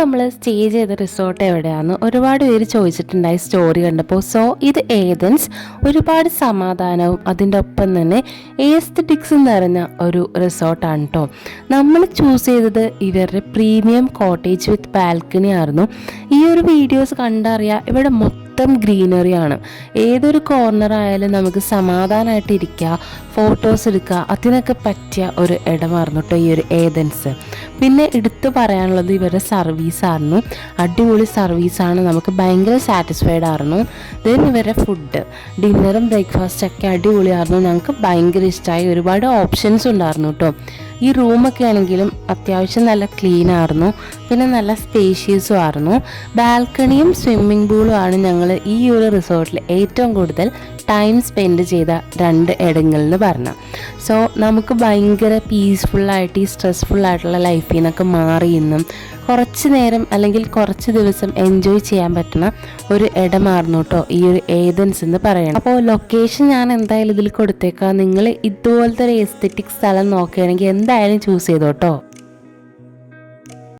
നമ്മൾ സ്റ്റേ ചെയ്ത റിസോർട്ട് എവിടെയാണെന്ന് ഒരുപാട് പേര് ചോദിച്ചിട്ടുണ്ടായി സ്റ്റോറി കണ്ടപ്പോൾ. സോ ഇത് ഏതൻസ്, ഒരുപാട് സമാധാനവും അതിൻ്റെ ഒപ്പം തന്നെ ഏസ്തറ്റിക്സും നിറഞ്ഞ ഒരു റിസോർട്ടാണ് കേട്ടോ. നമ്മൾ ചൂസ് ചെയ്തത് ഇവരുടെ പ്രീമിയം കോട്ടേജ് വിത്ത് ബാൽക്കണി ആയിരുന്നു. ഈ ഒരു വീഡിയോസ് കണ്ടറിയാം, ഇവിടെ മൊത്തം ഗ്രീനറിയാണ്. ഏതൊരു കോർണർ ആയാലും നമുക്ക് സമാധാനമായിട്ട് ഇരിക്കുക, ഫോട്ടോസ് എടുക്കുക, അതിനൊക്കെ പറ്റിയ ഒരു ഇടമായിരുന്നു കേട്ടോ ഈ ഒരു ഏതൻസ്. പിന്നെ എടുത്തു പറയാനുള്ളത് ഇവരുടെ സർവീസായിരുന്നു. അടിപൊളി സർവീസാണ്, നമുക്ക് ഭയങ്കര സാറ്റിസ്ഫൈഡ് ആയിരുന്നു. ദെൻ ഇവരുടെ ഫുഡ്, ഡിന്നറും ബ്രേക്ക്ഫാസ്റ്റൊക്കെ അടിപൊളിയായിരുന്നു, ഞങ്ങൾക്ക് ഭയങ്കര ഇഷ്ടമായി. ഒരുപാട് ഓപ്ഷൻസ് ഉണ്ടായിരുന്നു കേട്ടോ. ഈ റൂമൊക്കെ ആണെങ്കിലും അത്യാവശ്യം നല്ല ക്ലീൻ ആയിരുന്നു, പിന്നെ നല്ല സ്പേഷ്യസും ആയിരുന്നു. ബാൽക്കണിയും സ്വിമ്മിംഗ് പൂളും ആണ് ഞങ്ങൾ ഈ ഒരു റിസോർട്ടിൽ ഏറ്റവും കൂടുതൽ ടൈം സ്പെൻഡ് ചെയ്ത 2 ഇടങ്ങളെന്ന് പറഞ്ഞു. സോ നമുക്ക് ഭയങ്കര പീസ്ഫുള്ളായിട്ട് ഈ സ്ട്രെസ്ഫുള്ളായിട്ടുള്ള ലൈഫിൽ നിന്നൊക്കെ മാറി ഇന്നും കുറച്ച് നേരം അല്ലെങ്കിൽ കുറച്ച് ദിവസം എൻജോയ് ചെയ്യാൻ പറ്റുന്ന ഒരു ഇടമായിരുന്നു കേട്ടോ ഈ ഒരു ഏതൻസ് എന്ന് പറയണം. അപ്പോൾ ലൊക്കേഷൻ ഞാൻ എന്തായാലും ഇതിൽ കൊടുത്തേക്കാം. നിങ്ങൾ ഇതുപോലത്തെ ഒരു എസ്തെറ്റിക് സ്ഥലം നോക്കുകയാണെങ്കിൽ എന്തായാലും ചൂസ് ചെയ്തോട്ടോ.